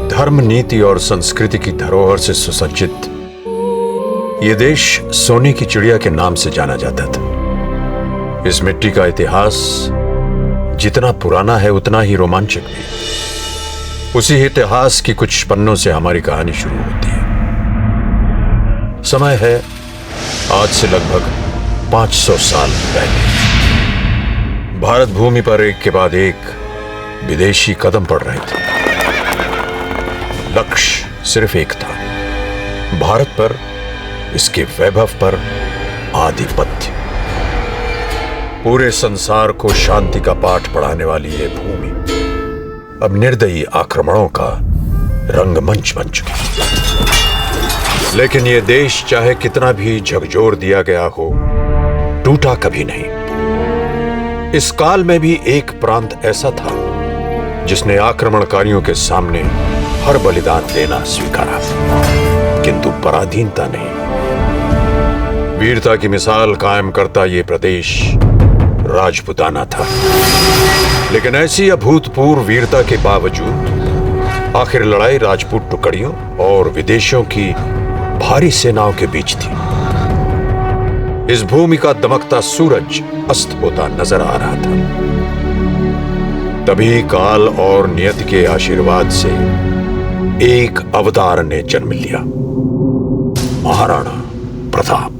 धर्म, नीति और संस्कृति की धरोहर से सुसज्जित ये देश सोने की चिड़िया के नाम से जाना जाता था। इस मिट्टी का इतिहास जितना पुराना है उतना ही रोमांचक भी। उसी इतिहास की कुछ पन्नों से हमारी कहानी शुरू होती है। समय है आज से लगभग 500 साल पहले। भारत भूमि पर एक के बाद एक विदेशी कदम पड़ रहे थे। लक्ष्य सिर्फ एक था, भारत पर, इसके वैभव पर आधिपत्य। पूरे संसार को शांति का पाठ पढ़ाने वाली ये भूमि अब निर्दयी आक्रमणों का रंगमंच बन चुकी है। लेकिन ये देश चाहे कितना भी झकझोर दिया गया हो, टूटा कभी नहीं। इस काल में भी एक प्रांत ऐसा था जिसने आक्रमणकारियों के सामने हर बलिदान देना स्वीकारा, किंतु पराधीनता नहीं। वीरता की मिसाल कायम करता ये प्रदेश राजपुताना था। लेकिन ऐसी अभूतपूर्व वीरता के बावजूद आखिर लड़ाई राजपूत टुकड़ियों और विदेशियों की भारी सेनाओं के बीच थी। इस भूमि का दमकता सूरज अस्त होता नजर आ रहा था। तभी काल और नियति के आशीर्वाद से एक अवतार ने जन्म लिया, महाराणा प्रताप।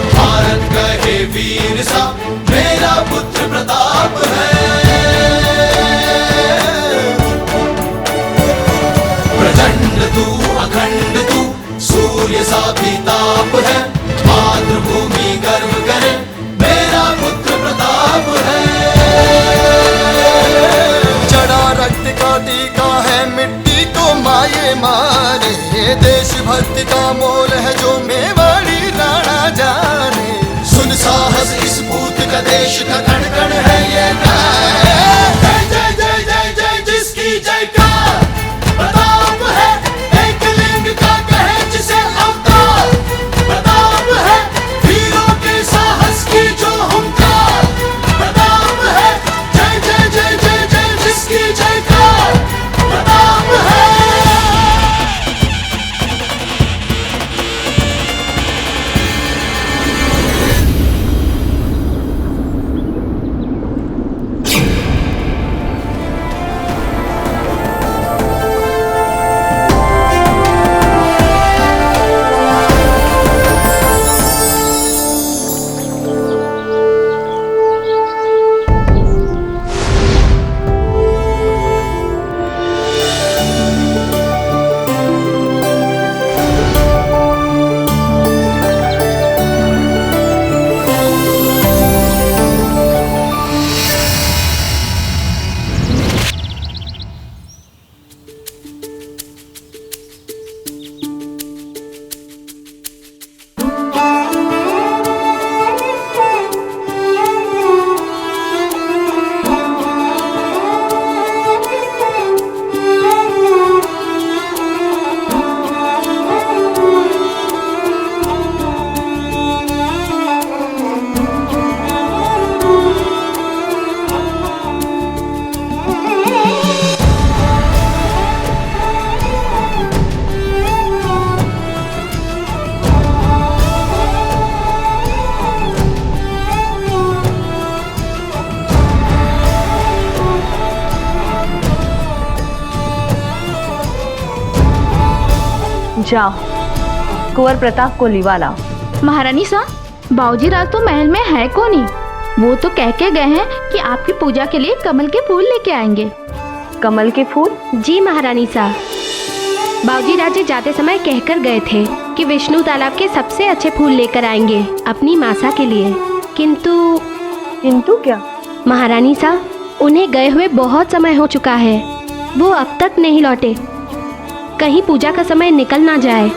भारत कहे वीर सा, मेरा पुत्र प्रताप है। प्रचंड तू, अखंड तू, सूर्य सा भी ताप है। मातृभूमि गर्व करे, मेरा पुत्र प्रताप है। चढ़ा रक्त का टीका है, मिट्टी को माये मारे। देशभक्ति का मोल है जो मेवाड़ी राणा जाने। सुन साहस इस पूत का, देश का कण कण है ये जय जय जय जय जय जिसकी जयकार प्रताप है। एक लिंग का कहे जिसे अवतार प्रताप है। वीरों के साहस की जो हुंकार प्रताप है। जय जय जय जय जय जिसकी जयकार प्रताप है। जाओ कुंवर प्रताप को लिवा लाओ। महारानी साहब, बाबूजी रात तो महल में है कौन ही? वो तो कह के गए हैं कि आपकी पूजा के लिए कमल के फूल लेके आएंगे। कमल के फूल? जी महारानी साहब, बाबूजी राजे जाते समय कहकर गए थे कि विष्णु तालाब के सबसे अच्छे फूल लेकर आएंगे अपनी मासा के लिए। किंतु क्या? महारानी साहब, उन्हें गए हुए बहुत समय हो चुका है, वो अब तक नहीं लौटे। कहीं पूजा का समय निकल ना जाए।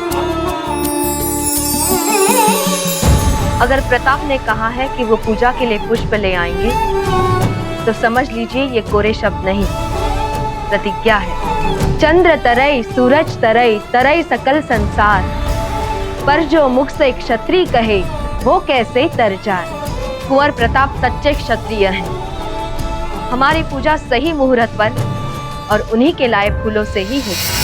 अगर प्रताप ने कहा है कि वो पूजा के लिए पुष्प ले आएंगे, तो समझ लीजिए ये कोरे शब्द नहीं, प्रतिज्ञा है। चंद्र तरई, सूरज तरई, तरई सकल संसार, पर जो मुख से क्षत्रिय कहे वो कैसे तर जाए। कुंवर प्रताप सच्चे क्षत्रिय हैं। हमारी पूजा सही मुहूर्त पर और उन्हीं के लाए फूलों से ही होगी।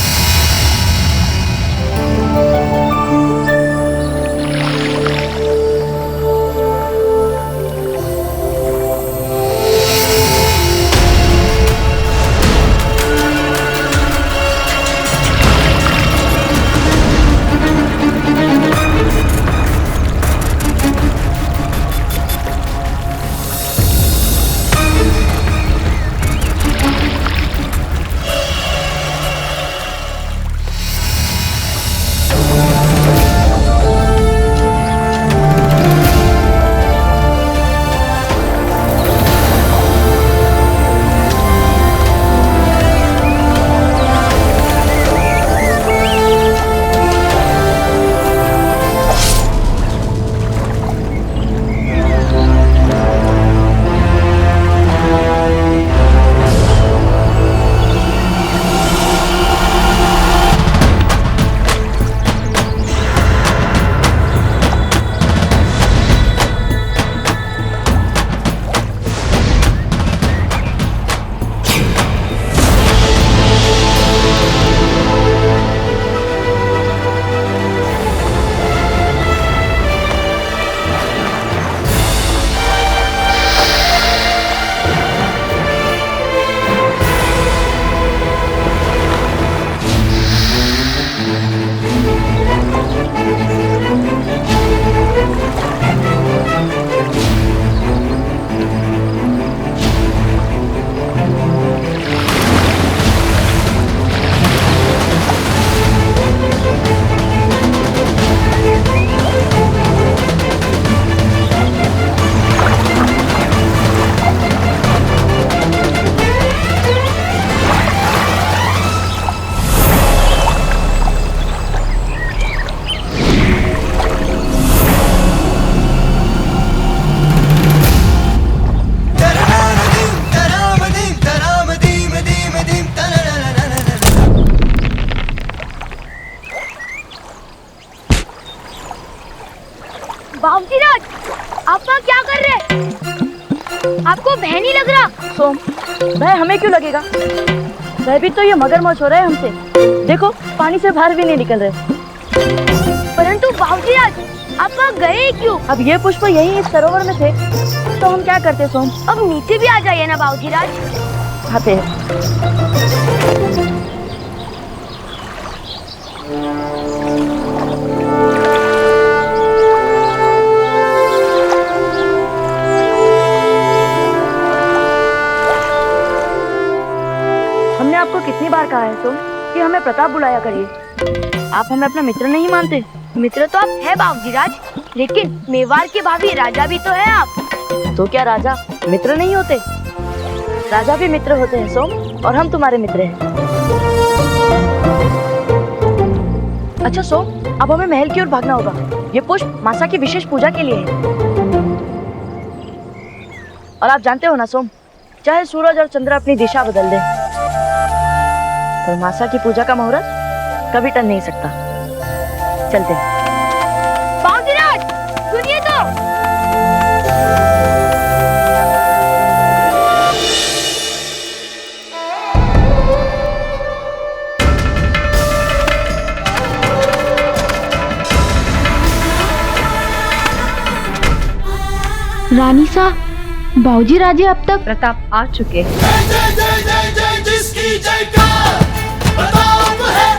बाबूजी राज, आप वहाँ क्या कर रहे हैं? आपको भय नहीं लग रहा? सोम, भय हमें क्यों लगेगा? भयभीत तो ये मगरमच्छ हो रहा है हमसे। देखो, पानी से बाहर भी नहीं निकल रहे। परंतु बाबूजी राज, आप वहाँ गए क्यों? अब ये पुष्प यही इस सरोवर में थे, तो हम क्या करते सोम? अब नीचे भी आ जाइए ना बाबूजी राज। आते हैं। हमने आपको कितनी बार कहा है सोम कि हमें प्रताप बुलाया करिए। आप हमें अपना मित्र नहीं मानते। मित्र तो आप है बाबूजी राज, लेकिन मेवाड़ के भावी राजा भी तो है आप। तो क्या राजा मित्र नहीं होते? राजा भी मित्र होते हैं सोम, और हम तुम्हारे मित्र हैं। अच्छा सोम, अब हमें महल की ओर भागना होगा। ये पुष्प मासा की विशेष पूजा के लिए है। और आप जानते हो ना सोम, चाहे सूरज और चंद्र अपनी दिशा बदल दे, पर मासा की पूजा का मुहूर्त कभी टल नहीं सकता। चलते हैं। बाबूजी राज, सुनिए तो। रानी साहब, बाबूजी राजे अब तक प्रताप आ चुके हैं। जय जय जय जय जय जिसकी जयकार, प्रताप है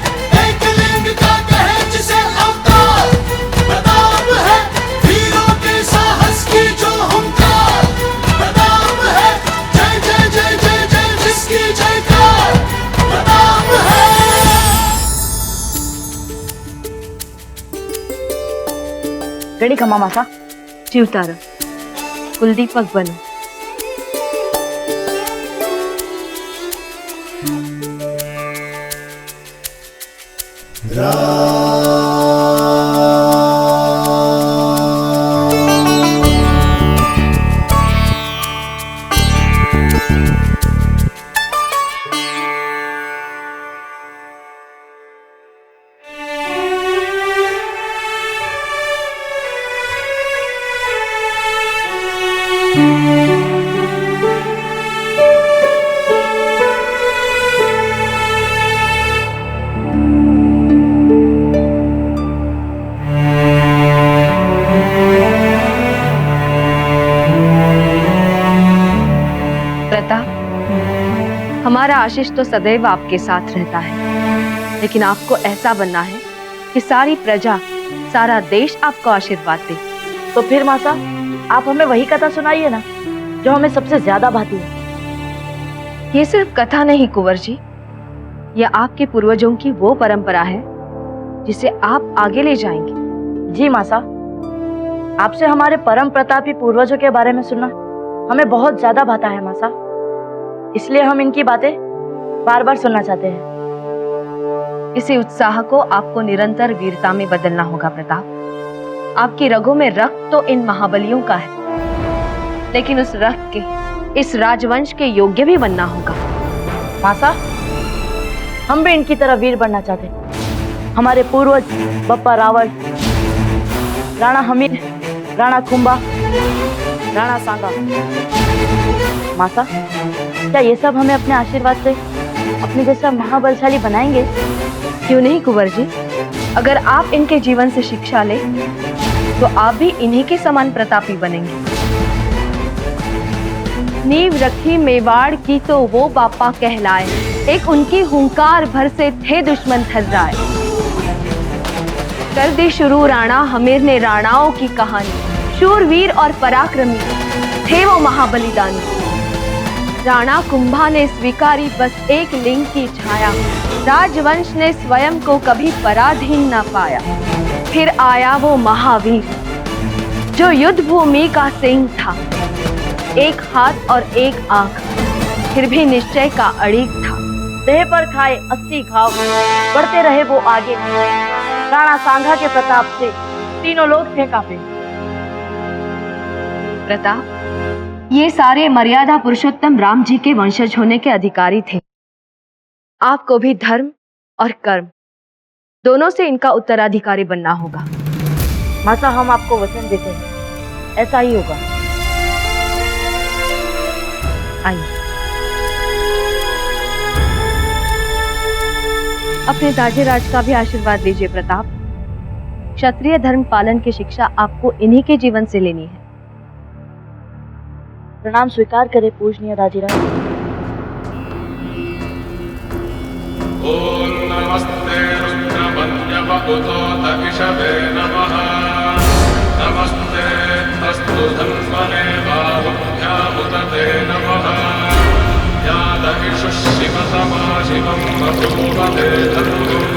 एक लिंग का कहे जिसे अवतार। प्रताप है वीरों के साहस की जो हुंकार। प्रताप है जय जय जय जय जय जिसकी जयकार। रेडी खमा मासा। जीव तारा कुलदीपक बनो। हमारा आशीष तो सदैव आपके साथ रहता है, लेकिन आपको ऐसा बनना है कि सारी प्रजा, सारा देश आपको आशीर्वाद दे। तो फिर मासा आप हमें वही कथा सुनाइए ना जो हमें सबसे ज्यादा भाती है। ये सिर्फ कथा नहीं कुंवर जी, यह आपके पूर्वजों की वो परंपरा है जिसे आप आगे ले जाएंगे। जी मासा, आपसे हमारे परम प्रतापी पूर्वजों के बारे में सुनना हमें बहुत ज्यादा भाता है मासा, इसलिए हम इनकी बातें बार बार सुनना चाहते हैं। इसी उत्साह को आपको निरंतर वीरता में बदलना होगा प्रताप। आपकी रगों में रक्त तो इन महाबलियों का है, लेकिन उस रक्त के, इस राजवंश के योग्य भी बनना होगा। मासा, हम भी इनकी तरह वीर बनना चाहते हैं। हमारे पूर्वज बप्पा रावण, राणा हमीर, राणा कुंभा, राणा सांगा। मासा, क्या ये सब हमें अपने आशीर्वाद से अपने जैसा महाबलशाली बनाएंगे? क्यों नहीं कुंवर जी, अगर आप इनके जीवन से शिक्षा ले तो आप भी इन्हीं के समान प्रतापी बनेंगे। नींव रखी मेवाड़ की तो वो बापा कहलाए, एक उनकी हुंकार भर से थे दुश्मन थर्राए। कर दी शुरू राणा हमीर ने राणाओं की कहानी, शूरवीर और पराक्रमी थे वो महाबलिदानी। राणा कुंभा ने स्वीकारी बस एक लिंग की छाया, राजवंश ने स्वयं को कभी पराधीन न पाया। फिर आया वो महावीर जो युद्ध भूमि का सिंह था, एक हाथ और एक आंख, फिर भी निश्चय का अड़िग था। देह पर खाए 80 घाव, बढ़ते रहे वो आगे। राणा सांगा के प्रताप से तीनों लोग थे कांपे। प्रताप, ये सारे मर्यादा पुरुषोत्तम राम जी के वंशज होने के अधिकारी थे। आपको भी धर्म और कर्म दोनों से इनका उत्तराधिकारी बनना होगा। मासा, हम आपको वचन देते हैं, ऐसा ही होगा। आइए, अपने दाजेराज का भी आशीर्वाद लीजिए प्रताप। क्षत्रिय धर्म पालन की शिक्षा आपको इन्हीं के जीवन से लेनी है। प्रणाम स्वीकार करे पूजनीय दाजीराज। ओम नमस्ते रुद्रमन्यवपुतोत विषवे नमः। नमस्ते अस्तु धन्वने बाहुभ्यामुदते नमः। यादविषुः शिवतमा शिवं बभूवते धनुः।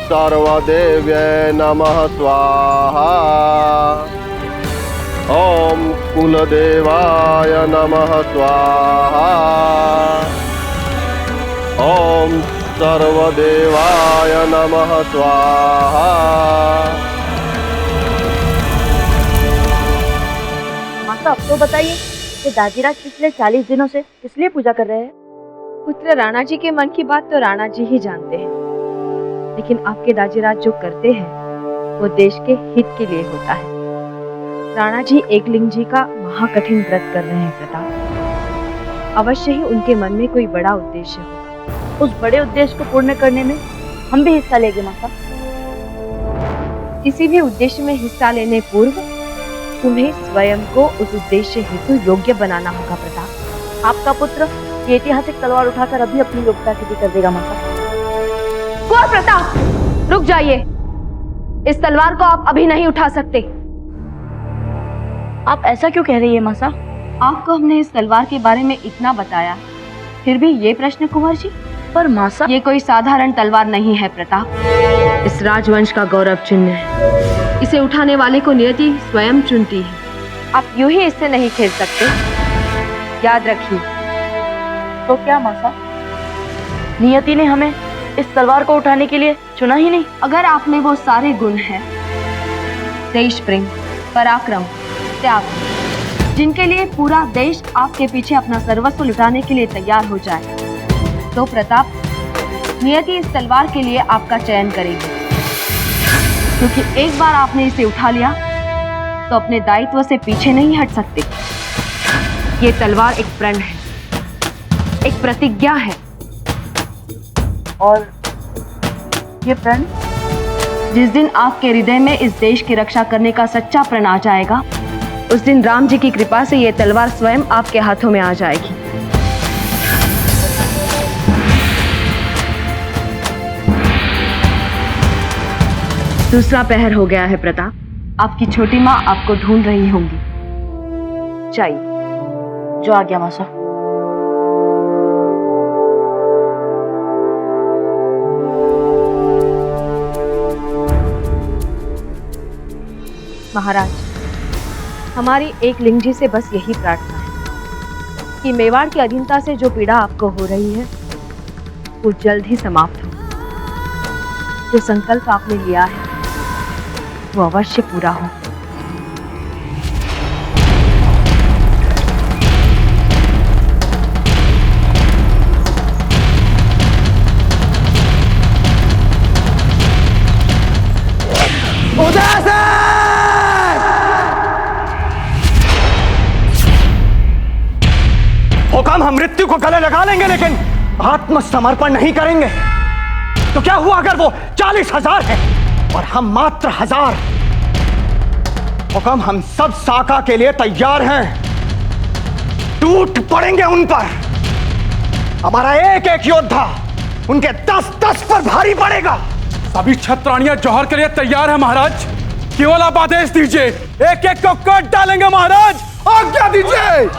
सर्वदेव्यै नमः स्वाहा। ओम कुलदेवाय नमः स्वाहा। ओम सर्वदेवाय नमः स्वाहा। माता अब तो बताइए कि दादीराज पिछले 40 दिनों से किस लिए पूजा कर रहे हैं? पुत्र राणा जी के मन की बात तो राणा जी ही जानते हैं, लेकिन आपके दाजीराज जो करते हैं वो देश के हित के लिए होता है। राणा जी एकलिंग जी का महाकठिन व्रत कर रहे हैं प्रताप। अवश्य ही उनके मन में कोई बड़ा उद्देश्य होगा। उस बड़े उद्देश्य को पूर्ण करने में हम भी हिस्सा लेंगे माता। किसी भी उद्देश्य में हिस्सा लेने पूर्व तुम्हें स्वयं को उस उद्देश्य हेतु योग्य बनाना होगा प्रताप। आपका पुत्र ये ऐतिहासिक तलवार उठाकर अभी अपनी योग्यता सिद्ध कर देगा माता। कुंवर प्रताप, रुक जाइए। इस तलवार को आप अभी नहीं उठा सकते। आप ऐसा क्यों कह रही है माता? आपको हमने इस तलवार के बारे में इतना बताया, फिर भी ये प्रश्न कुंवर जी? पर मासा, ये कोई साधारण तलवार नहीं है प्रताप। इस राजवंश का गौरव चिन्ह है। इसे उठाने वाले को नियति स्वयं चुनती है। आप यूं ही इससे नहीं खेल सकते, याद रखिए। तो क्या मासा, नियति ने हमें इस तलवार को उठाने के लिए चुना ही नहीं? अगर आप में वो सारे गुण हैं, देश प्रेम, पराक्रम, त्याग, जिनके लिए पूरा देश आपके पीछे अपना सर्वस्व लुटाने के लिए तैयार हो जाए, तो प्रताप, नियति इस तलवार के लिए आपका चयन करेगी। क्योंकि एक बार आपने इसे उठा लिया तो अपने दायित्व से पीछे नहीं हट सकते। ये तलवार एक प्रण है, एक प्रतिज्ञा है। और ये प्रण? जिस दिन आपके हृदय में इस देश की रक्षा करने का सच्चा प्रण आ जाएगा, उस दिन राम जी की कृपा से ये तलवार स्वयं आपके हाथों में आ जाएगी। दूसरा पहर हो गया है प्रताप। आपकी छोटी माँ आपको ढूंढ रही होंगी। जाइए। जो आ गया मासा। महाराज, हमारी एकलिंग जी से बस यही प्रार्थना है कि मेवाड़ की अधीनता से जो पीड़ा आपको हो रही है वो जल्द ही समाप्त हो। जो संकल्प आपने लिया है वो अवश्य पूरा हो। हुक्म, हम मृत्यु को गले लगा लेंगे लेकिन आत्मसमर्पण नहीं करेंगे। तो क्या हुआ अगर वो 40,000 है और हम मात्र 1000? हुक्म, हम सब साका के लिए तैयार हैं। टूट पड़ेंगे उन पर। हमारा एक एक योद्धा उनके 10-10 पर भारी पड़ेगा। सभी छत्राणियां जौहर के लिए तैयार है महाराज। केवल आप आदेश दीजिए, एक एक को काट डालेंगे महाराज। आज्ञा दीजिए।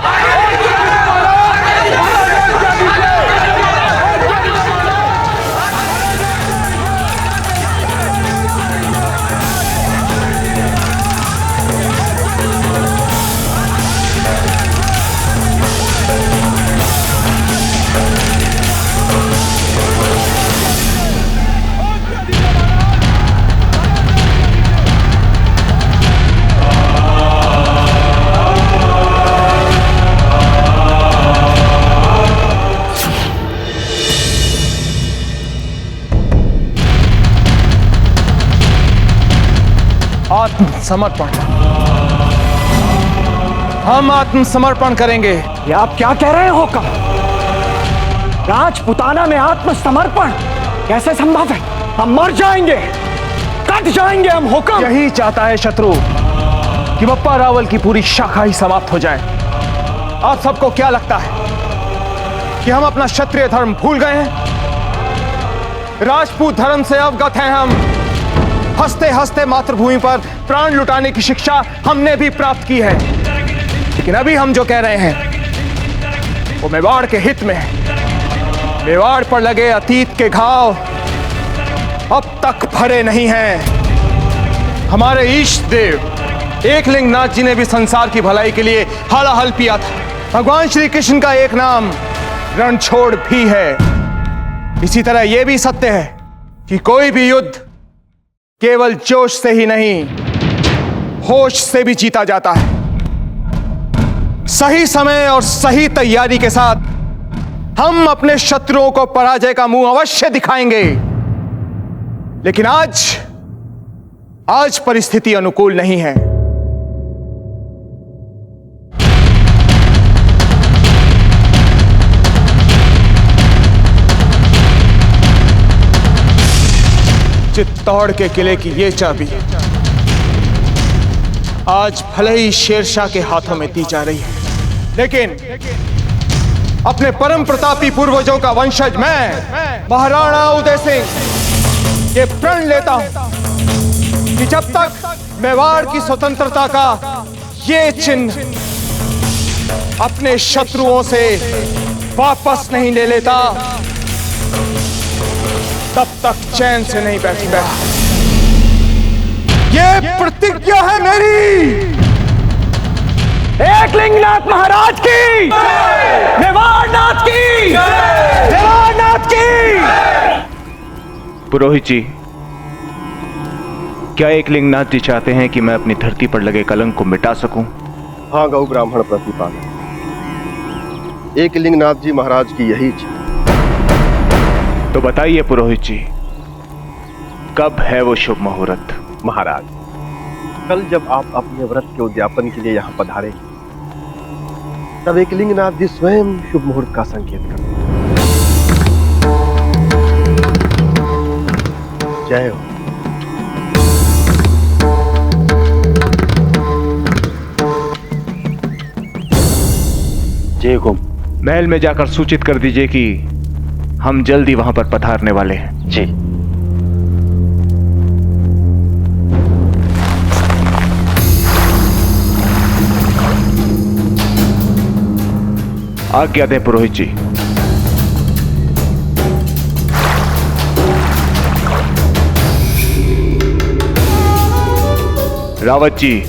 आत्मसमर्पण। हम आत्मसमर्पण करेंगे। ये आप क्या कह रहे हो? राजपुताना में आत्मसमर्पण कैसे संभव है? हम मर जाएंगे, कट जाएंगे हम। हुक्म, यही चाहता है शत्रु कि बप्पा रावल की पूरी शाखा ही समाप्त हो जाए। आप सबको क्या लगता है कि हम अपना क्षत्रिय धर्म भूल गए हैं? राजपूत धर्म से अवगत हैं हम। हंसते हंसते मातृभूमि पर प्राण लुटाने की शिक्षा हमने भी प्राप्त की है। लेकिन अभी हम जो कह रहे हैं वो मेवाड़ के हित में है। मेवाड़ पर लगे अतीत के घाव अब तक भरे नहीं हैं। हमारे ईष्ट देव एकलिंग नाथ जी ने भी संसार की भलाई के लिए हलाहल पिया था। भगवान श्री कृष्ण का एक नाम रणछोड़ भी है। इसी तरह यह भी सत्य है कि कोई भी युद्ध केवल जोश से ही नहीं, होश से भी जीता जाता है। सही समय और सही तैयारी के साथ हम अपने शत्रुओं को पराजय का मुंह अवश्य दिखाएंगे। लेकिन आज परिस्थिति अनुकूल नहीं है। चित्तौड़ के किले की ये चाबी आज भले ही शेरशाह के हाथों में दी जा रही है, लेकिन अपने परम प्रतापी पूर्वजों का वंशज मैं महाराणा उदय सिंह ये प्रण लेता हूं कि जब तक मेवाड़ की स्वतंत्रता का ये चिन्ह अपने शत्रुओं से वापस नहीं ले लेता, तब तक चैन से नहीं बैठूंगा। ये प्रतिज्ञा है मेरी। एकलिंगनाथ महाराज की, मेवाड़नाथ की, मेवाड़नाथ की। पुरोहित जी, क्या एकलिंगनाथ जी चाहते हैं कि मैं अपनी धरती पर लगे कलंक को मिटा सकूं? हाँ गौ ब्राह्मण प्रतिपादक, एकलिंगनाथ जी महाराज की यही इच्छा। तो बताइए पुरोहित जी, कब है वो शुभ मुहूर्त? महाराज, कल जब आप अपने व्रत के उद्यापन के लिए यहाँ पधारे, तब एकलिंगनाथ जी स्वयं शुभ मुहूर्त का संकेत करते। जय हो। जय हो। महल में जाकर सूचित कर दीजिए कि हम जल्दी वहां पर पधारने वाले हैं। जी। आज्ञा दें पुरोहित जी। रावत जी।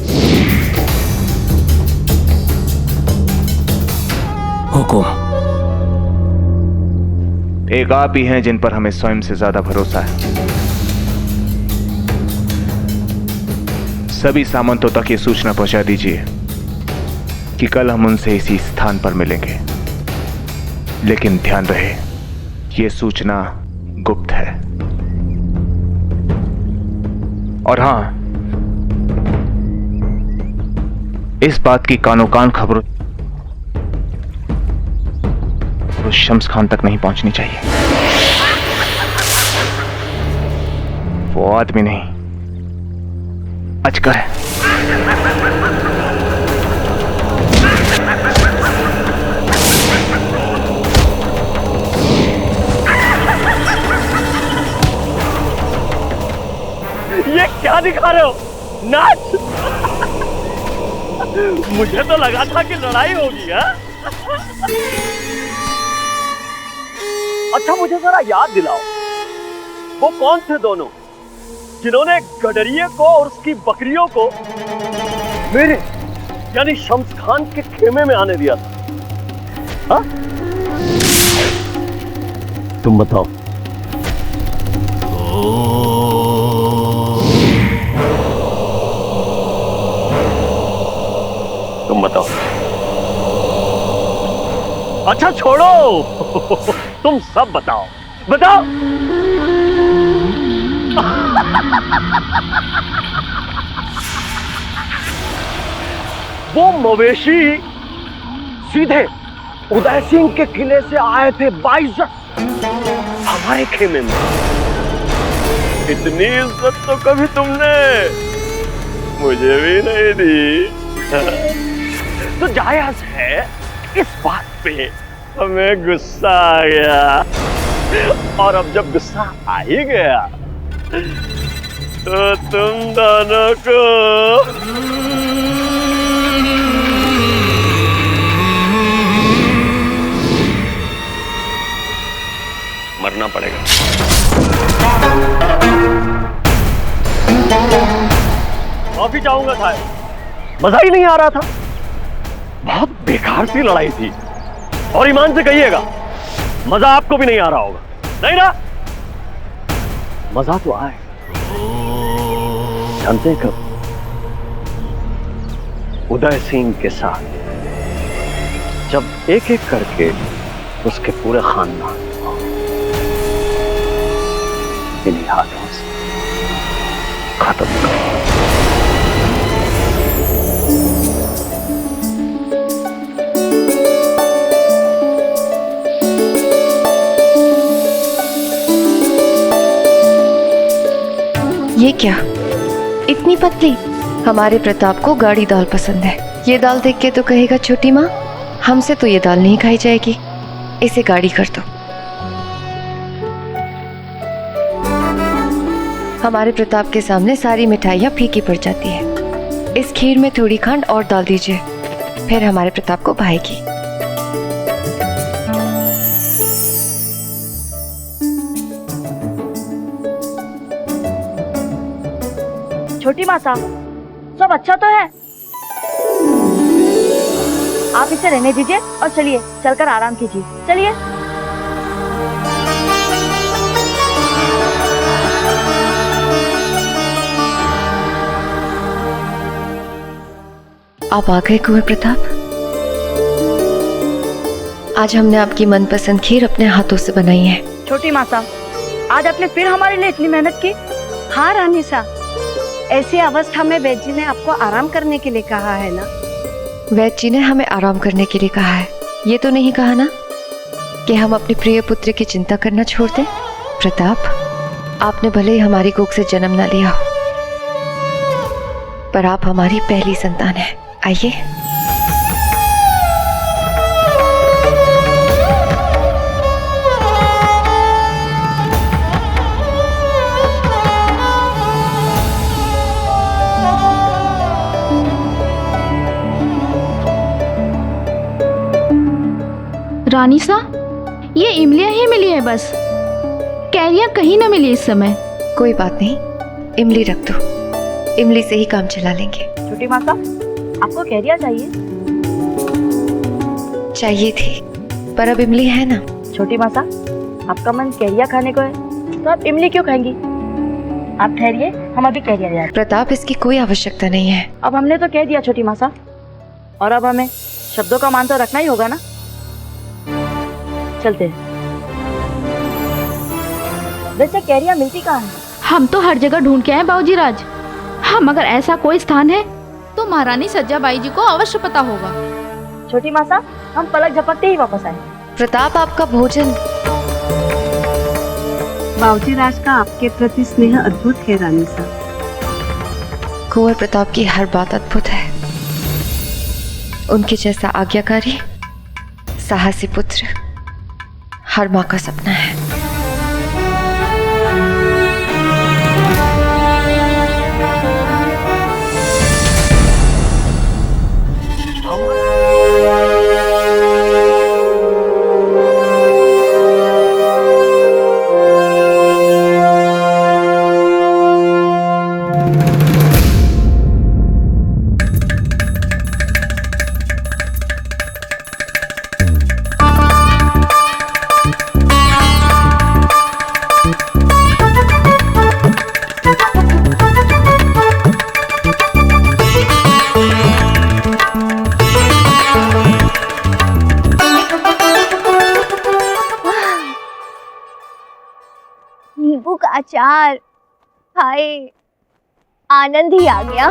हुकुम। एक आप ही हैं जिन पर हमें स्वयं से ज्यादा भरोसा है। सभी सामंतों तक ये सूचना पहुंचा दीजिए कि कल हम उनसे इसी स्थान पर मिलेंगे। लेकिन ध्यान रहे, ये सूचना गुप्त है। और हां, इस बात की कानो कान खबर तो शम्स खान तक नहीं पहुंचनी चाहिए। वो आदमी नहीं, अजगर है। ये क्या दिखा रहे हो? नाच। मुझे तो लगा था कि लड़ाई होगी। अच्छा, मुझे जरा याद दिलाओ, वो कौन थे दोनों जिन्होंने गडरिये को और उसकी बकरियों को मेरे यानी शम्स खान के खेमे में आने दिया था? हा? तुम बताओ। तुम बताओ। अच्छा छोड़ो, तुम सब बताओ, बताओ। वो मवेशी सीधे उदय सिंह के किले से आए थे 22 हमारे खेमे में। इतनी इज्जत तो कभी तुमने मुझे भी नहीं दी। तो जायज है, इस बात पे हमें गुस्सा आ गया। और अब जब गुस्सा आ ही गया तो तुम दोनों को मरना पड़ेगा। माफी चाहूंगा साहब, मजा ही नहीं आ रहा था। बहुत बेकार सी लड़ाई थी। और ईमान से कहिएगा, मजा आपको भी नहीं आ रहा होगा, नहीं ना? मजा तो आए। जानते हैं कब? उदय सिंह के साथ, जब एक एक करके उसके पूरे खानदान इन्हीं हाथों से खत्म कर। ये क्या, इतनी पतली? हमारे प्रताप को गाढ़ी दाल पसंद है। ये दाल देख के तो कहेगा छोटी माँ, हमसे तो ये दाल नहीं खाई जाएगी, इसे गाढ़ी कर दो। हमारे प्रताप के सामने सारी मिठाइयाँ फीकी पड़ जाती है। इस खीर में थोड़ी खंड और डाल दीजिए, फिर हमारे प्रताप को भाएगी। छोटी माता, सब अच्छा तो है? आप इसे रहने दीजिए और चलिए, चलकर आराम कीजिए। चलिए। आप आ गए कुंवर प्रताप। आज हमने आपकी मनपसंद खीर अपने हाथों से बनाई है। छोटी माता, आज आपने फिर हमारे लिए इतनी मेहनत की। हाँ रानी साहब, ऐसी अवस्था में वैद्य जी ने आपको आराम करने के लिए कहा है ना? वैद्य जी ने हमें आराम करने के लिए कहा है, ये तो नहीं कहा ना कि हम अपने प्रिय पुत्र की चिंता करना छोड़ दें। प्रताप, आपने भले ही हमारी कोख से जन्म न लिया हो, पर आप हमारी पहली संतान हैं। आइए। रानी सा, ये इमलियाँ ही मिली है बस, कैरियाँ कहीं ना मिली इस समय। कोई बात नहीं, इमली रख दो, इमली से ही काम चला लेंगे। छोटी माता, आपको कैरिया चाहिए? चाहिए थी, पर अब इमली है ना। छोटी माता, आपका मन कैरिया खाने को है तो आप इमली क्यों खाएंगी? आप ठहरिए, हम अभी कैरिया ले आते हैं। प्रताप, इसकी कोई आवश्यकता नहीं है। अब हमने तो कह दिया छोटी माता, और अब हमें शब्दों का मान तो रखना ही होगा ना। चलते हैं। वैसे कैरिया मिलती कहाँ है? हम तो हर जगह ढूंढ के आए बाबूजी राज। हम अगर ऐसा कोई स्थान है तो महारानी सज्जाबाई जी को अवश्य पता होगा। छोटी माता, हम पलक झपकते ही वापस आए। प्रताप, आपका भोजन। बाबूजी राज का आपके प्रति स्नेह अद्भुत है रानी साहब। कुंवर प्रताप की हर बात अद्भुत है। उनके जैसा आज्ञाकारी, साहसी पुत्र हर माँ का सपना है। नींबू का अचार, हाय आनंद ही आ गया।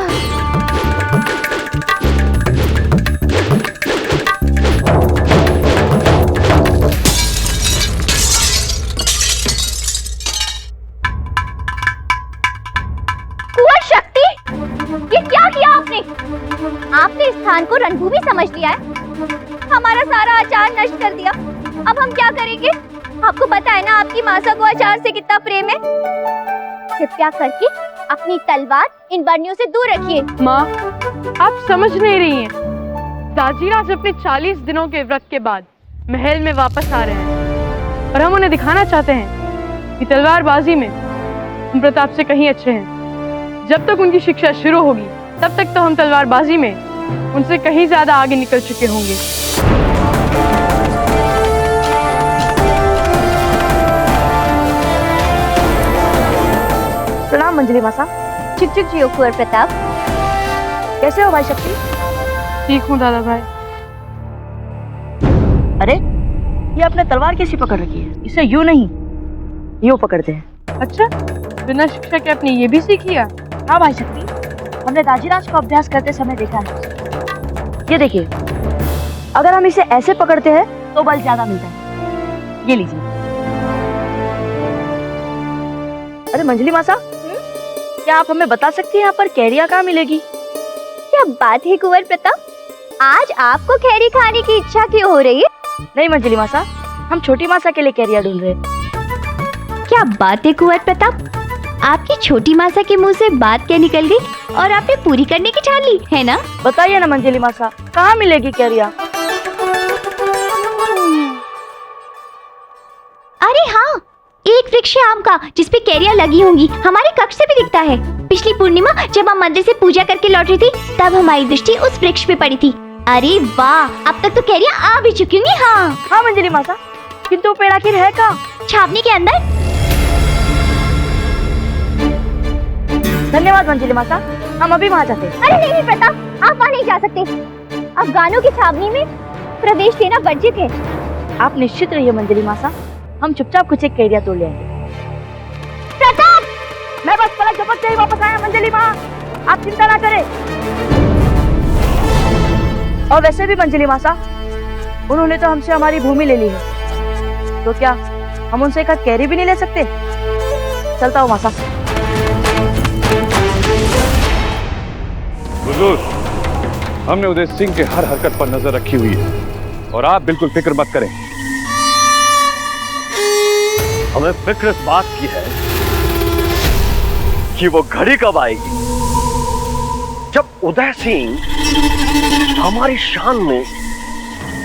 कुंवर शक्ति, ये क्या किया आपने? आपने इस स्थान को रणभूमि समझ लिया है, हमारा सारा अचार नष्ट कर दिया। अब हम क्या करेंगे? आपको पता है ना आपकी मासा को अचार से कितना प्रेम है। कृपया करके अपनी तलवार इन बरनियों से दूर रखिए। माँ, आप समझ नहीं रही हैं। दाजीराज अपने 40 दिनों के व्रत के बाद महल में वापस आ रहे हैं और हम उन्हें दिखाना चाहते हैं कि तलवारबाजी में हम प्रताप से कहीं अच्छे हैं। जब तक उनकी शिक्षा शुरू होगी तब तक तो हम तलवारबाजी में उनसे कहीं ज्यादा आगे निकल चुके होंगे। प्रणाम मंजली मासा। चुप चुप जियो कुंवर प्रताप। कैसे हो भाई शक्ति? ठीक हूँ दादा भाई। अरे ये अपने तलवार कैसी पकड़ रखी है? इसे यूं नहीं, यूं पकड़ते हैं। अच्छा, बिना शिक्षा के आपने ये भी सीख लिया? हाँ भाई शक्ति, हमने दाजीराज को अभ्यास करते समय देखा है। ये देखिए, अगर हम इसे ऐसे पकड़ते हैं तो बल ज्यादा मिलता है। ये लीजिए। अरे मंजली मासा, क्या आप हमें बता सकती हैं यहाँ पर कैरिया कहाँ मिलेगी? क्या बात है कुंवर प्रताप, आज आपको कैरी खाने की इच्छा क्यों हो रही है? नहीं मंजली मासा, हम छोटी मासा के लिए कैरिया ढूंढ रहे हैं। क्या बात है कुंवर प्रताप, आपकी छोटी मासा के मुंह से बात क्या निकल गई और आपने पूरी करने की ठान ली है ना? बताइए ना मंजली मासा, कहाँ मिलेगी कैरिया? अरे हाँ, एक वृक्ष है आम का जिसपे कैरिया लगी होंगी, हमारे कक्ष से भी दिखता है। पिछली पूर्णिमा जब हम मंदिर से पूजा करके लौट रही थी तब हमारी दृष्टि उस वृक्ष पे पड़ी थी। अरे वाह, अब तक तो कैरिया आ भी चुकी होंगी। हाँ हाँ मंजली मासा, किंतु पेड़ आखिर है कहाँ? छावनी के अंदर। धन्यवाद मंजली मासा, हम अभी वहाँ जाते हैं। अरे नहीं प्रताप, आप वहाँ नहीं जा सकते। अफगानों की छावनी में प्रवेश लेना वर्जित है। आप निश्चित रहिए मंजली मासा, हम चुपचाप कुछ एक कैरिया तोड़ लेंगे। प्रताप, मैं बस पलक झपकते ही वापस आया मंजली माँ, आप चिंता ना करें। और वैसे भी मंजली मासा, उन्होंने तो हमसे हमारी भूमि ले ली है, तो क्या हम उनसे एक हाथ कैरी भी नहीं ले सकते? चलता हूँ मासा। हुजूर, हमने उदय सिंह के हर हरकत पर नजर रखी हुई है और आप बिल्कुल फिक्र मत करें। हमें फिक्र इस बात की है कि वो घड़ी कब आएगी जब उदय सिंह हमारी शान में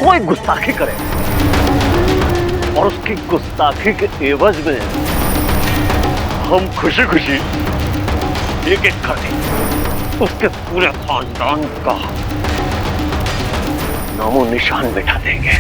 कोई गुस्ताखी करे और उसकी गुस्ताखी के एवज में हम खुशी खुशी एक एक करके उसके पूरे खानदान का नामो निशान मिटा देंगे।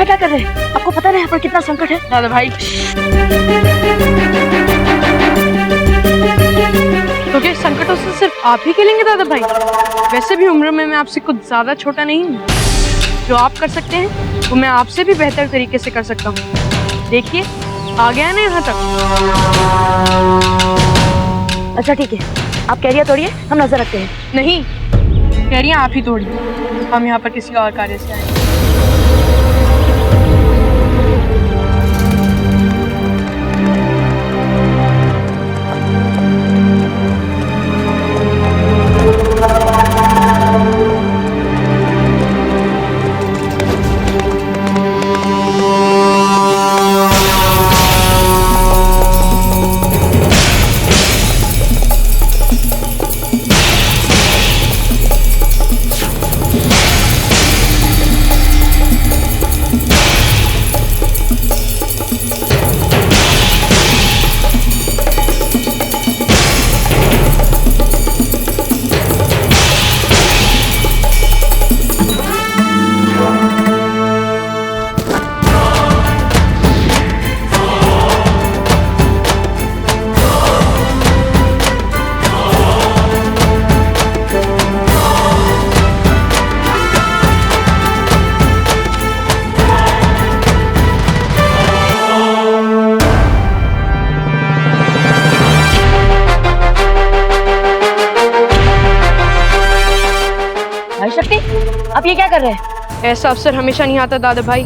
यहाँ क्या कर रहे हैं? आपको पता नहीं यहाँ पर कितना संकट है? दादा भाई, क्योंकि संकटों से सिर्फ आप ही खेलेंगे दादा भाई। वैसे भी उम्र में मैं आपसे कुछ ज्यादा छोटा नहीं हूँ। जो आप कर सकते हैं वो मैं आपसे भी बेहतर तरीके से कर सकता हूँ। देखिए, आ गया ना यहाँ तक। अच्छा ठीक है, आप कैरियर तोड़िए, हम नजर रखते हैं। नहीं, कैरियर आप ही तोड़िए, हम यहाँ पर किसी और कार्य से आए। आप ये क्या कर रहे हैं? ऐसा अवसर हमेशा नहीं आता दादा भाई।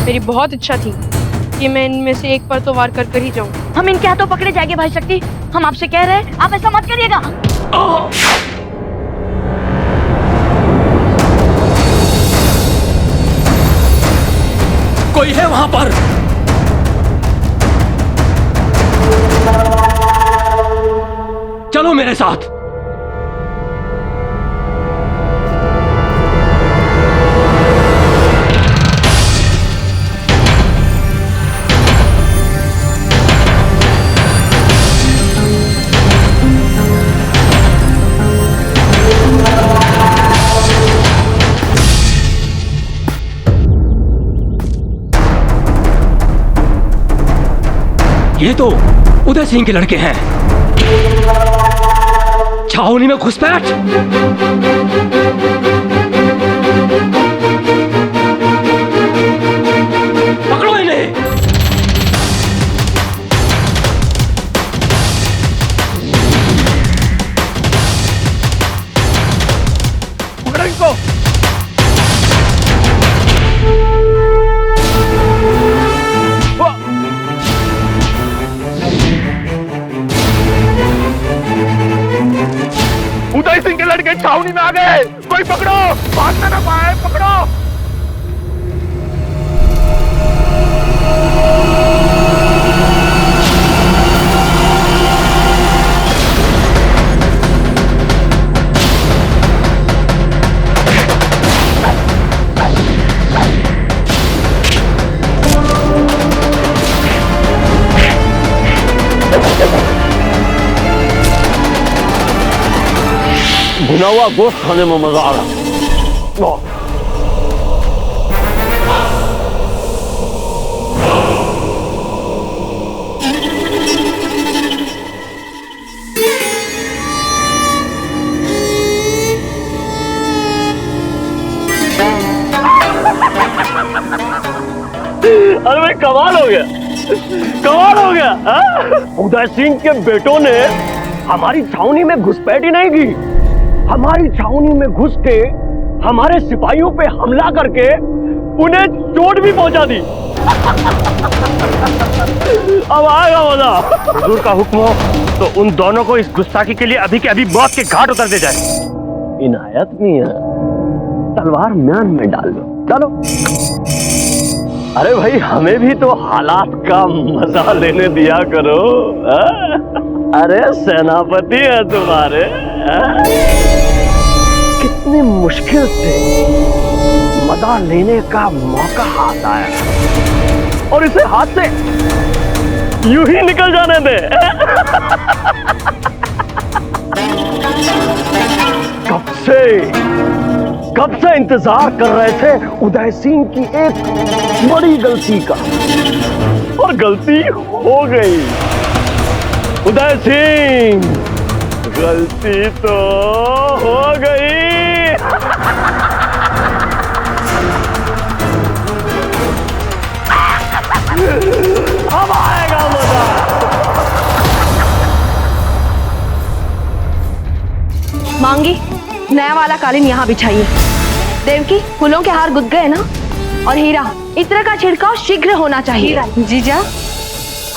मेरी बहुत इच्छा थी कि मैं इनमें से एक पर तो वार कर कर ही जाऊं। हम इनके हाथों पकड़े जाएंगे भाई शक्ति। हम आपसे कह रहे हैं, आप ऐसा मत करिएगा। कोई है वहां पर? चलो मेरे साथ। ये तो उदय सिंह के लड़के हैं। छावनी में घुसपैठ। पकड़ो इन्हें। पकड़ो इनको। उदय सिंह के लड़के छावनी में आ गए। कोई पकड़ो, भागना ना पाए, पकड़ो। भुना हुआ गोश्त खाने में मजा आ रहा। अरे भाई कमाल हो गया, कमाल हो गया। उदय सिंह के बेटों ने हमारी छावनी में घुसपैठ ही नहीं की, हमारी छावनी में घुस के हमारे सिपाहियों पे हमला करके उन्हें चोट भी पहुंचा दी। अब आएगा मजा। हुजूर का हुक्म हो तो उन दोनों को इस गुस्ताखी के लिए अभी के अभी मौत के घाट उतर दे जाए। इनायत मियां, तलवार म्यान में डाल दो, चलो। अरे भाई हमें भी तो हालात का मजा लेने दिया करो। अरे सेनापति है तुम्हारे। कितनी मुश्किल से मजा लेने का मौका हाथ आया और इसे हाथ से यूं ही निकल जाने दे। कब से इंतजार कर रहे थे उदय सिंह की एक बड़ी गलती का, और गलती हो गई। उदय सिंह, गलती तो हो गई। अब आएगा मजा। मांगी, नया वाला कालीन यहाँ बिछाइए। देवकी, फूलों के हार गुद गए ना? और हीरा, इत्र का छिड़काव शीघ्र होना चाहिए। जीजा,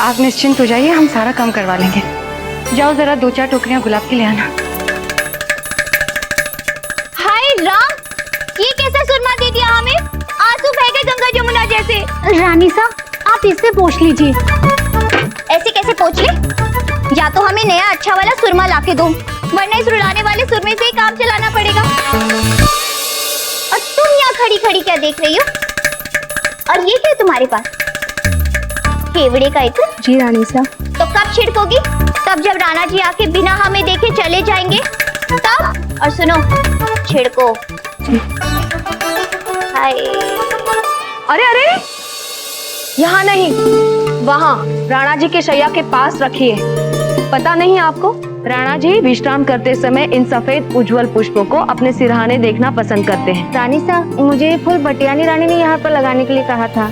आप निश्चिंत हो जाइए, हम सारा काम करवा लेंगे। जाओ जरा 2-4 टोकरियां गुलाब की ले आना। हाय राम, ये कैसा सुरमा दे दिया हमें? आंसू बह गए गंगा जमुना जैसे। रानी साहब, आप इससे पोंछ लीजिए। ऐसे कैसे पोंछ ले? या तो हमें नया अच्छा वाला सुरमा लाके दो, वरना इस रुलाने वाले सुरमे से ही काम चलाना पड़ेगा। और तुम यहाँ खड़ी खड़ी क्या देख रही हो? और ये क्या है तुम्हारे पास? केवड़े का इत्र? जी रानी साहब। तो कब छिड़कोगी? तब जब राणा जी आके बिना हमें देखे चले जाएंगे तब। और सुनो, छिड़को। हाय। अरे अरे, यहाँ नहीं, वहाँ राणा जी के शैया के पास रखिए। पता नहीं आपको, राणा जी विश्राम करते समय इन सफेद उज्जवल पुष्पों को अपने सिरहाने देखना पसंद करते हैं। रानी साहब, मुझे फूल भटियानी रानी ने यहाँ पर लगाने के लिए कहा था।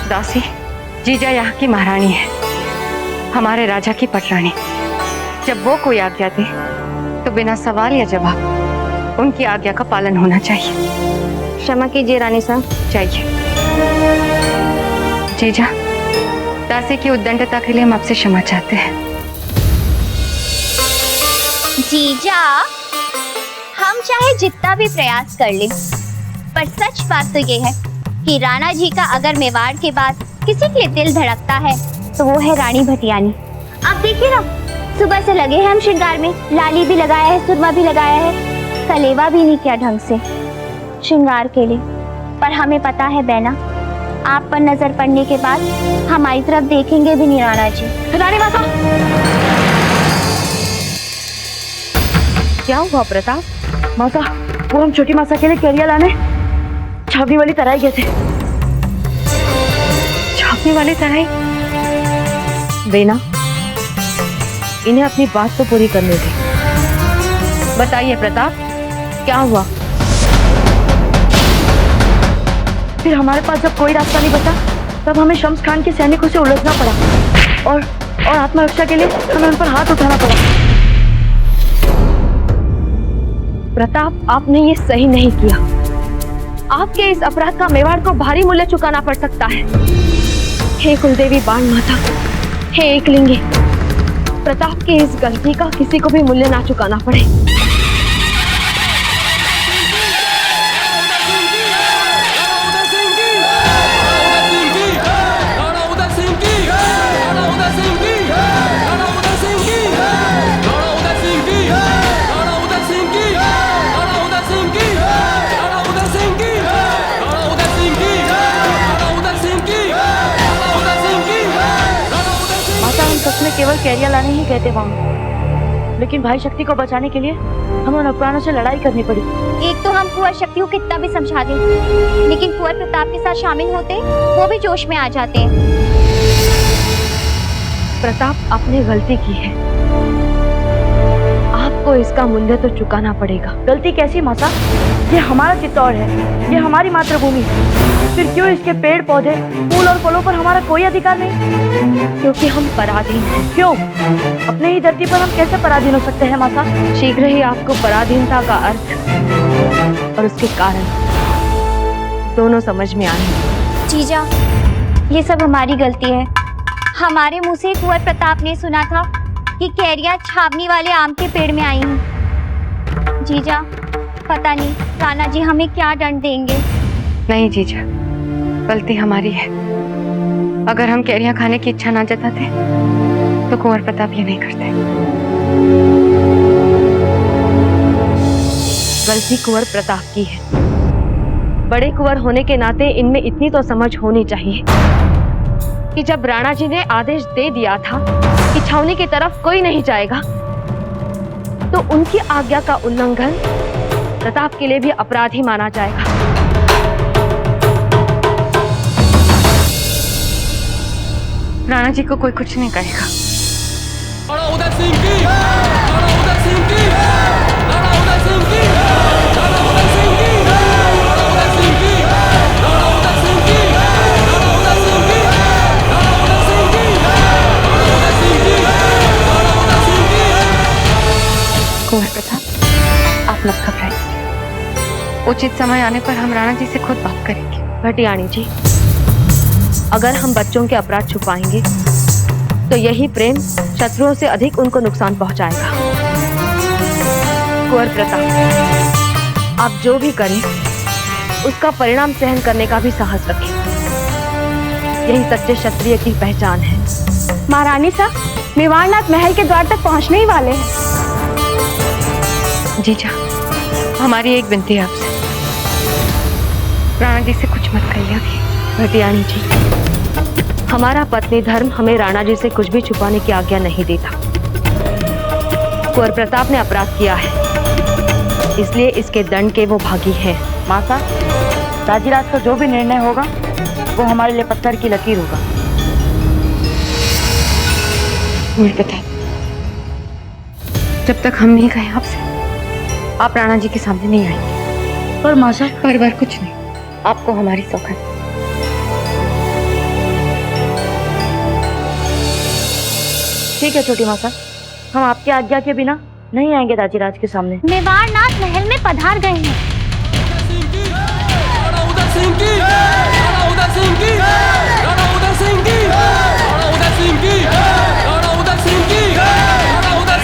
दासी, जीजा यहाँ की महारानी है, हमारे राजा की पटरानी। जब वो कोई आज्ञा दे तो बिना सवाल या जवाब उनकी आज्ञा का पालन होना चाहिए। क्षमा कीजिए रानी साहब। चाहिए। जीजा, दासी की उद्दंडता के लिए हम आपसे क्षमा चाहते हैं। जीजा, हम चाहे जितना भी प्रयास कर लें, पर सच बात तो ये है कि राणा जी का अगर मेवाड़ के बाद किसी के दिल धड़कता है तो वो है रानी भटियानी। आप देखिए ना, सुबह से लगे हैं हम श्रृंगार में। लाली भी लगाया है, सुरमा भी लगाया है, कलेवा भी नहीं किया ढंग से श्रृंगार के लिए। पर हमें पता है बैना, आप पर नजर पड़ने के बाद हमारी तरफ देखेंगे भी नहीं राणा जी। रानी माता, क्या हुआ प्रताप? माता, वो हम छोटी माता के लिए केरिया लाने छावनी वाली तराई गए थे। छावनी वाली तराई? बेना, इन्हें अपनी बात तो पूरी करने दी। बताइए प्रताप, क्या हुआ? फिर हमारे पास जब कोई रास्ता नहीं बचा, तब हमें शम्स खान के सैनिकों से उलझना पड़ा और आत्मरक्षा के लिए हमें उन पर हाथ उठाना पड़ा। प्रताप, आपने ये सही नहीं किया। आपके इस अपराध का मेवाड़ को भारी मूल्य चुकाना पड़ सकता है। हे कुलदेवी बाण माता, हे एकलिंगी, प्रताप की इस गलती का किसी को भी मूल्य ना चुकाना पड़े। में केवल कैरिया लाने ही कहते वहाँ, लेकिन भाई शक्ति को बचाने के लिए हमें उन अपराधों से लड़ाई करनी पड़ी। एक तो हम कुंवर शक्ति को कितना भी समझा दें, लेकिन कुंवर प्रताप के साथ शामिल होते वो भी जोश में आ जाते हैं। प्रताप, आपने गलती की है, आपको इसका मूल्य तो चुकाना पड़ेगा। गलती कैसी माता? ये हमारा चित्तौड़ है, ये हमारी मातृभूमि है। फिर क्यों इसके पेड़ पौधे, फूल और फलों पर हमारा कोई अधिकार नहीं? क्योंकि हम पराधीन हैं। क्यों? अपने ही धरती पर हम कैसे पराधीन हो सकते हैं माता? शीघ्र ही आपको पराधीनता का अर्थ और उसके कारण दोनों समझ में आएंगे। जीजा, ये सब हमारी गलती है। हमारे मुंह से कुंवर प्रताप ने सुना था कि कैरिया छावनी वाले आम के पेड़ में आई हैं। जीजा, पता नहीं राणा जी हमें क्या दंड देंगे। नहीं जीजा, गलती हमारी है। अगर हम कैरियां खाने की इच्छा ना जताते तो कुंवर प्रताप ये नहीं करते। गलती कुंवर प्रताप की है। बड़े कुंवर होने के नाते इनमें इतनी तो समझ होनी चाहिए कि जब राणा जी ने आदेश दे दिया था कि छावनी की तरफ कोई नहीं जाएगा, तो उनकी आज्ञा का उल्लंघन प्रताप के लिए भी अपराधी माना जाएगा। राणा जी को कोई कुछ नहीं कहेगा। उदय सिंह की, उदय सिंह की, उदय सिंह की, उदय सिंह की, उदय सिंह की, उदय सिंह की, उदय सिंह की, उदय सिंह की, उदय सिंह की, उदय सिंह की। कुंवर प्रताप, आप मत घबराइए। उचित समय आने पर हम राणा जी से खुद बात करेंगे। भटियाणी जी, अगर हम बच्चों के अपराध छुपाएंगे तो यही प्रेम शत्रुओं से अधिक उनको नुकसान पहुंचाएगा। कुंवर प्रताप, आप जो भी करें उसका परिणाम सहन करने का भी साहस रखें। यही सच्चे क्षत्रिय की पहचान है। महारानी साहब, मेवाड़नाथ महल के द्वार तक पहुंचने ही वाले हैं। जीजा, हमारी एक विनती है आपसे, राणा जी से कुछ मत कहिए अभी। भटियाणी जी, हमारा पत्नी धर्म हमें राणा जी से कुछ भी छुपाने की आज्ञा नहीं देता। कुंवर प्रताप ने अपराध किया है, इसलिए इसके दंड के वो भागी हैं। माता, राजीराज का जो भी निर्णय होगा वो हमारे लिए पत्थर की लकीर होगा। कुंवर प्रताप, जब तक हम नहीं गए आपसे, आप राणा जी के सामने नहीं आएंगे। पर माता, पर कुछ नहीं, आपको हमारी सौगात। ठीक है छोटी माता, हम आपकी आज्ञा के बिना नहीं आएंगे राजीराज के सामने। मेवाड़नाथ महल में पधार गए हैं। उदय सिंह की, उदय सिंह की, उदय सिंह की, उदय सिंह की, उदय सिंह की, उदय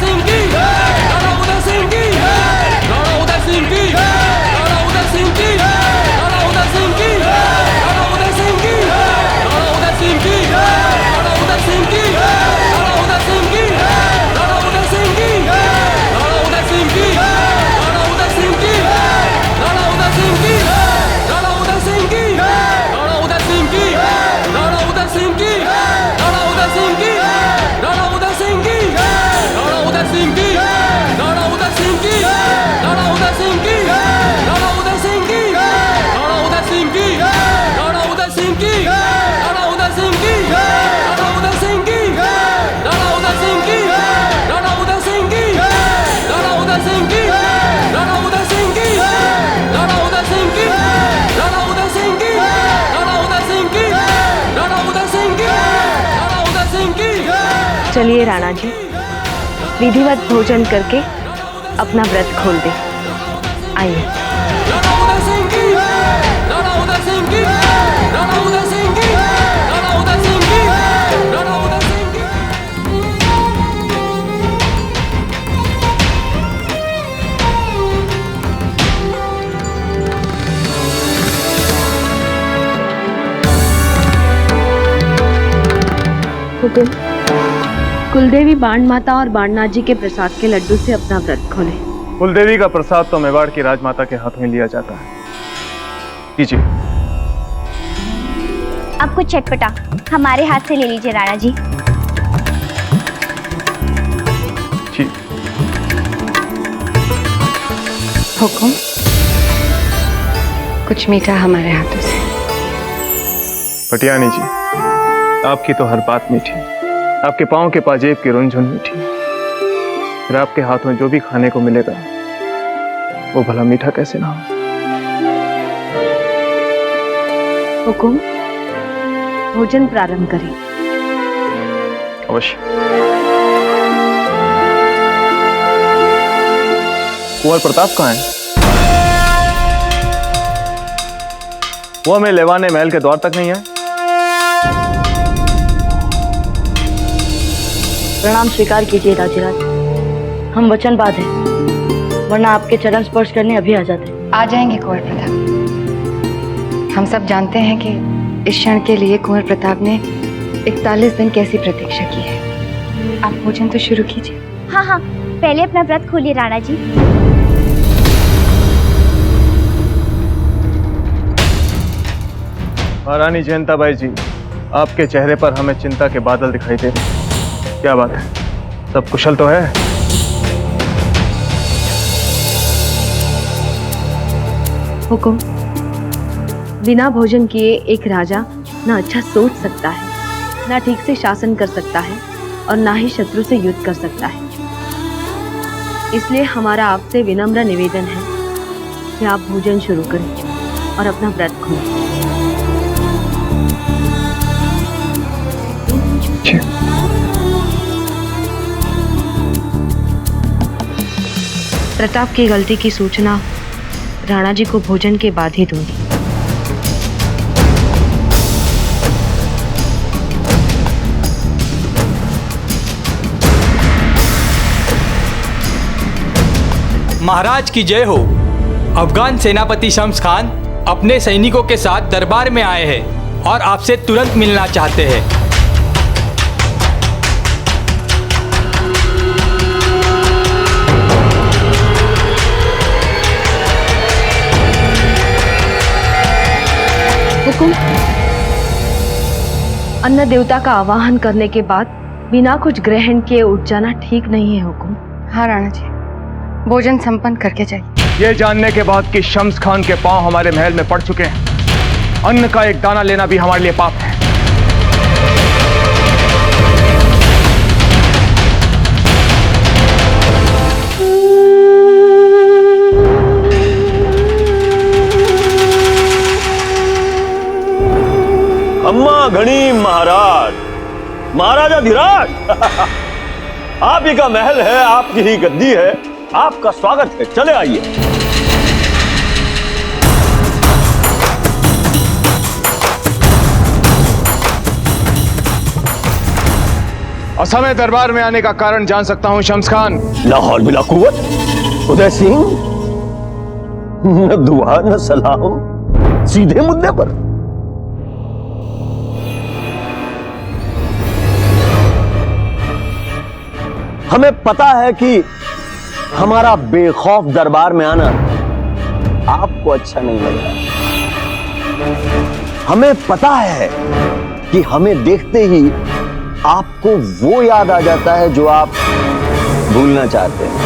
सिंह की, उदय सिंह की, उदय सिंह की, उदय सिंह की, उदय सिंह की, उदय सिंह की, उदय सिंह की, उदय सिंह की, चलिए राणा जी, विधिवत भोजन करके अपना व्रत खोल दे। आइए। हुकुम, कुलदेवी बाण माता और बाणनाथ जी के प्रसाद के लड्डू से अपना व्रत खोले। कुलदेवी का प्रसाद तो मेवाड़ की राजमाता के हाथ में लिया जाता है। कीजिए। अब कुछ चटपटा हमारे हाथ से ले लीजिए राणा जी। ठीक। हुकुम, कुछ मीठा हमारे हाथों से। पटियानी जी, आपकी तो हर बात मीठी, आपके पांव के पाजेब की रुनझुन मीठी, फिर आपके हाथ में जो भी खाने को मिलेगा वो भला मीठा कैसे ना हो। हुकुम, भोजन प्रारंभ करें। अवश्य। कुंवर प्रताप कहाँ है? वो हमें लेवाने महल के द्वार तक नहीं है। प्रणाम स्वीकार कीजिए राजीराज, हम वचनबाज हैं, वरना आपके चरण स्पर्श करने अभी आ जाते। आ जाएंगे कुंवर प्रताप। हम सब जानते हैं कि इस क्षण के लिए कुंवर प्रताप ने 41 दिन कैसी प्रतीक्षा की है। आप भोजन तो शुरू कीजिए। हाँ हाँ, पहले अपना व्रत खोलिए राणा जी। महारानी जयंताबाई जी, आपके चेहरे पर हमें चिंता के बादल दिखाई दे रहे। क्या बात है, सब कुशल तो है? हुकुम। बिना भोजन किए एक राजा ना अच्छा सोच सकता है, ना ठीक से शासन कर सकता है और ना ही शत्रु से युद्ध कर सकता है। इसलिए हमारा आपसे विनम्र निवेदन है कि आप भोजन शुरू करें और अपना व्रत खोलें। प्रताप की गलती की सूचना राणा जी को भोजन के बाद ही दूंगी। महाराज की जय हो। अफगान सेनापति शम्स खान अपने सैनिकों के साथ दरबार में आए हैं और आपसे तुरंत मिलना चाहते हैं। हुकुम। अन्न देवता का आवाहन करने के बाद बिना कुछ ग्रहण किए उठ जाना ठीक नहीं है हुकुम। हाँ राणा जी, भोजन संपन्न करके जाइए। ये जानने के बाद कि शम्स खान के पांव हमारे महल में पड़ चुके हैं, अन्न का एक दाना लेना भी हमारे लिए पाप है। अम्मा घनी महाराज, महाराजा धीराज आप ही का महल है, आपकी ही गद्दी है, आपका स्वागत है, चले आइए। असमय दरबार में आने का कारण जान सकता हूं शम्स खान? लाहौल बिला कुव्वत उदय सिंह, न दुआ न सलाम, सीधे मुद्दे पर। हमें पता है कि हमारा बेखौफ दरबार में आना आपको अच्छा नहीं लगता। हमें पता है कि हमें देखते ही आपको वो याद आ जाता है जो आप भूलना चाहते हैं।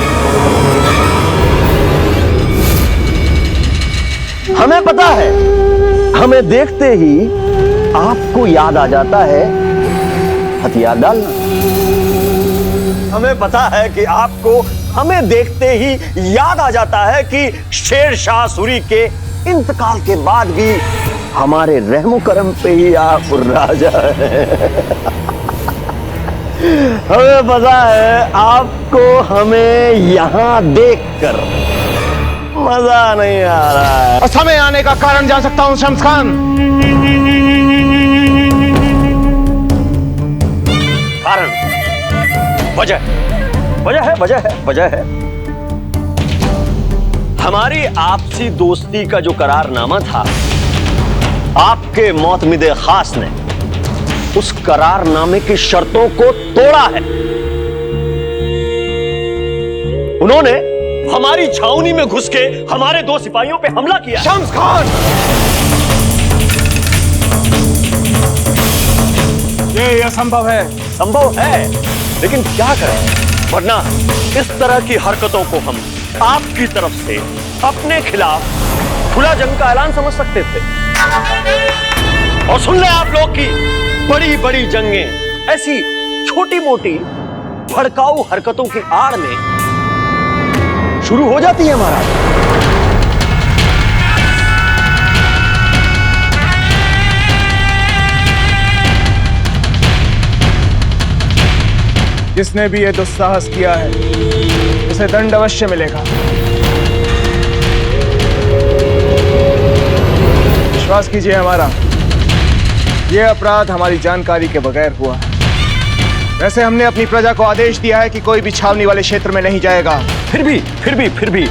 हमें पता है, हमें देखते ही आपको याद आ जाता है हथियार डालना। हमें पता है कि आपको हमें देखते ही याद आ जाता है कि शेरशाह सूरी के इंतकाल के बाद भी हमारे रहमो करम पे ही आप राजा हैं। हमें पता है आपको हमें यहां देखकर मजा नहीं आ रहा है। असमय आने का कारण जान सकता हूं शम्स खान? कारण, वजह है। हमारी आपसी दोस्ती का जो करारनामा था, आपके मोतमिदे खास ने उस करारनामे की शर्तों को तोड़ा है। उन्होंने हमारी छावनी में घुस के हमारे 2 सिपाहियों पे हमला किया। शम्स खान, ये असंभव है। संभव है, लेकिन क्या करें, वरना इस तरह की हरकतों को हम आपकी तरफ से अपने खिलाफ खुला जंग का ऐलान समझ सकते थे। और सुन ले आप लोग की बड़ी बड़ी जंगें ऐसी छोटी मोटी भड़काऊ हरकतों की आड़ में शुरू हो जाती है महाराज। जिसने भी ये दुस्साहस किया है उसे दंड अवश्य मिलेगा। विश्वास कीजिए हमारा, ये अपराध हमारी जानकारी के बगैर हुआ है। वैसे हमने अपनी प्रजा को आदेश दिया है कि कोई भी छावनी वाले क्षेत्र में नहीं जाएगा। फिर भी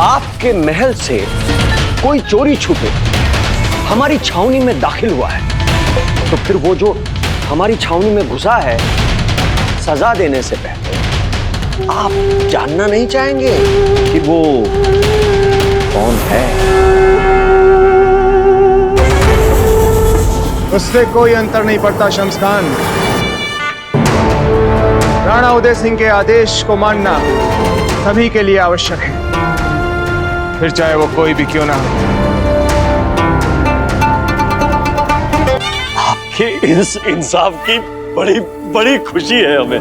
आपके महल से कोई चोरी छुपे हमारी छावनी में दाखिल हुआ है, तो फिर वो जो हमारी छावनी में घुसा है, सजा देने से पहले आप जानना नहीं चाहेंगे कि वो कौन है? उससे कोई अंतर नहीं पड़ता शम्स खान। राणा उदय सिंह के आदेश को मानना सभी के लिए आवश्यक है। फिर चाहे वो कोई भी क्यों ना हो। आपके इस इंसाफ की बड़ी बड़ी खुशी है हमें।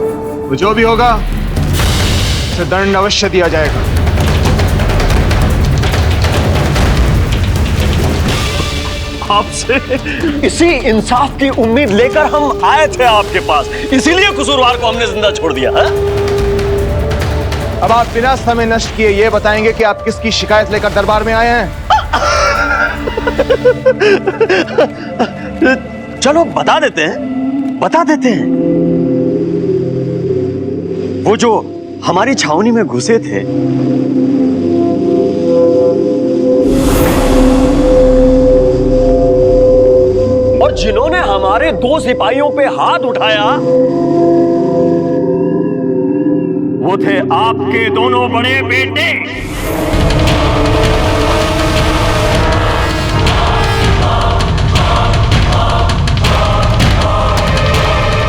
वो जो भी होगा उसे दंड अवश्य दिया जाएगा। आपसे इसी इंसाफ की उम्मीद लेकर हम आए थे आपके पास, इसीलिए कसूरवार को हमने जिंदा छोड़ दिया है। अब आप बिना समय नष्ट किए ये बताएंगे कि आप किसकी शिकायत लेकर दरबार में आए हैं? चलो बता देते हैं। वो जो हमारी छावनी में घुसे थे, और जिन्होंने हमारे 2 सिपाहियों पे हाथ उठाया, वो थे आपके दोनों बड़े बेटे।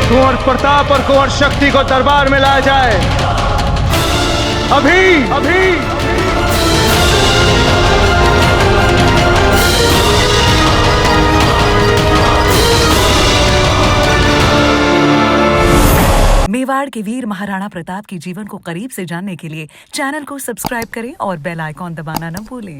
कुंवर प्रताप और कुंवर शक्ति को दरबार में लाया जाए अभी। मेवाड़ के वीर महाराणा प्रताप के जीवन को करीब से जानने के लिए चैनल को सब्सक्राइब करें और बेल आइकॉन दबाना न भूलें।